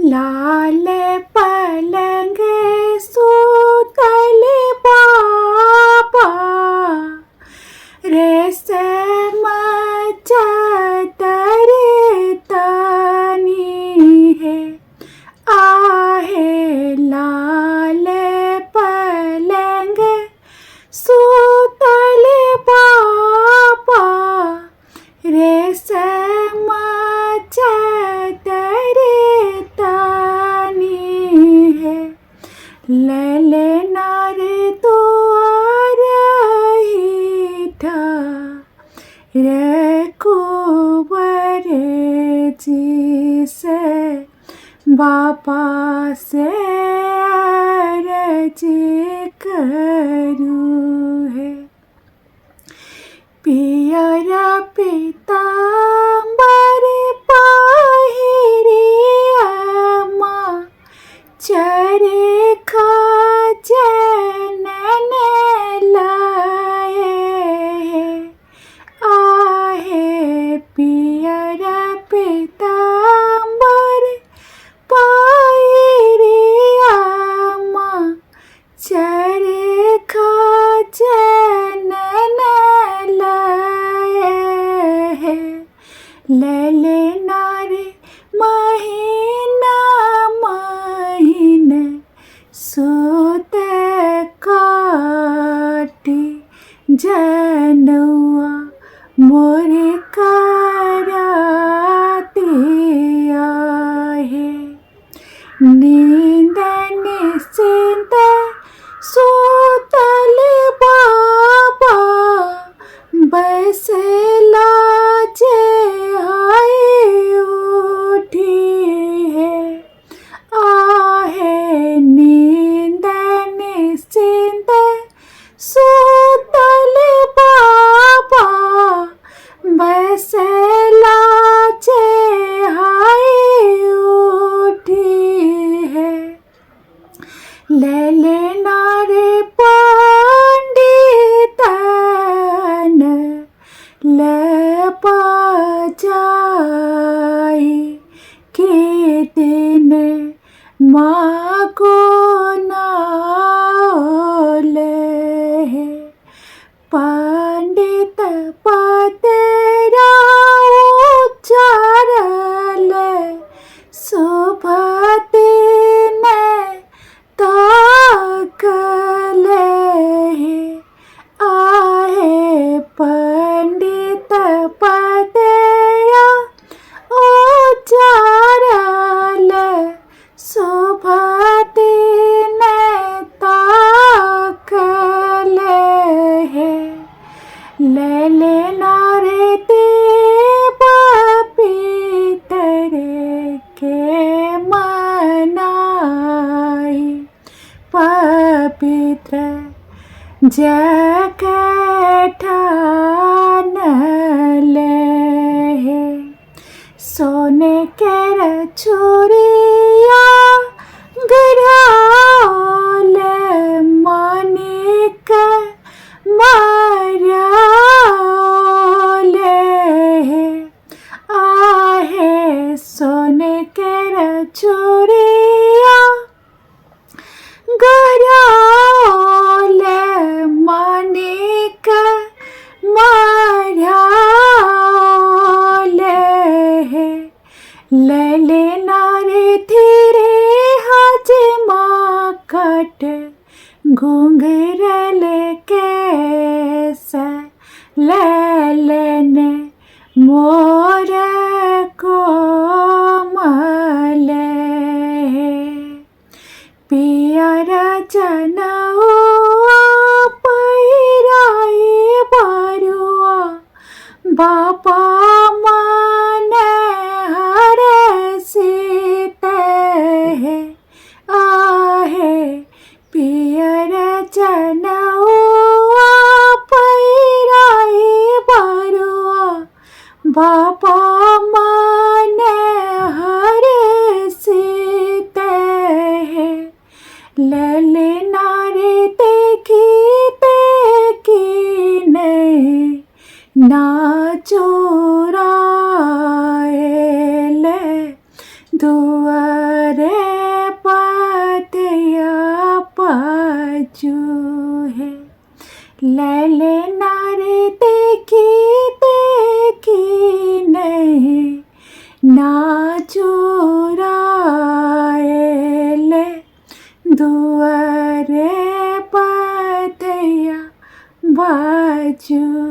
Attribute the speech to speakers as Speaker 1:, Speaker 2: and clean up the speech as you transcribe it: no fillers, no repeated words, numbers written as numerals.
Speaker 1: लाल पलंग सूतल बाबा रेशम चादर तानी है। आहे लाल पलंग सूतल बाबा रेशम चादर तानी है। ललना रे दुआर रघुवर जी से बाबा से अर्ज करूँ है। पियरा पीताम्बर पहिरिया चरखा जनन लाए आहे। पियरा पीताम्बर पहिरिया चरखा जनन लाए है। ललना रे महीना सूत काटी जनुआ मोर कराती आहे। नींद निश्चिंत सूतल बाबा बसला जे हाय उठी है। आहे नींद निश्चिंत सूतल बाबा बसला जे हाय उठी है। ललना रे पंडितन लपा जाई के दिन माँ को नाले है। पंडित पतरा उच्चारल सुभते ने ताकल है। आहे पंडित पतरा उच्चारल सुभते ने ताकल है। ललना रे देव पितर के मनाई पवित्र जगह ठान ले है। सोने के चूड़िया गराल मानिक माराल है। आहे सोने के चूड़िया गराल मानिक माराल है। ललना रे धीरे हजमा कट घुंघरल कैस ललन मोर कोमल है। पियरा जनउआ पहिराई बरुआ बाबा मन हरसित है। आहे पियरा दुआरे पातया पाचू है लैले नारे देखी देखी नहीं ना चुराए दुआरे पातया बाजू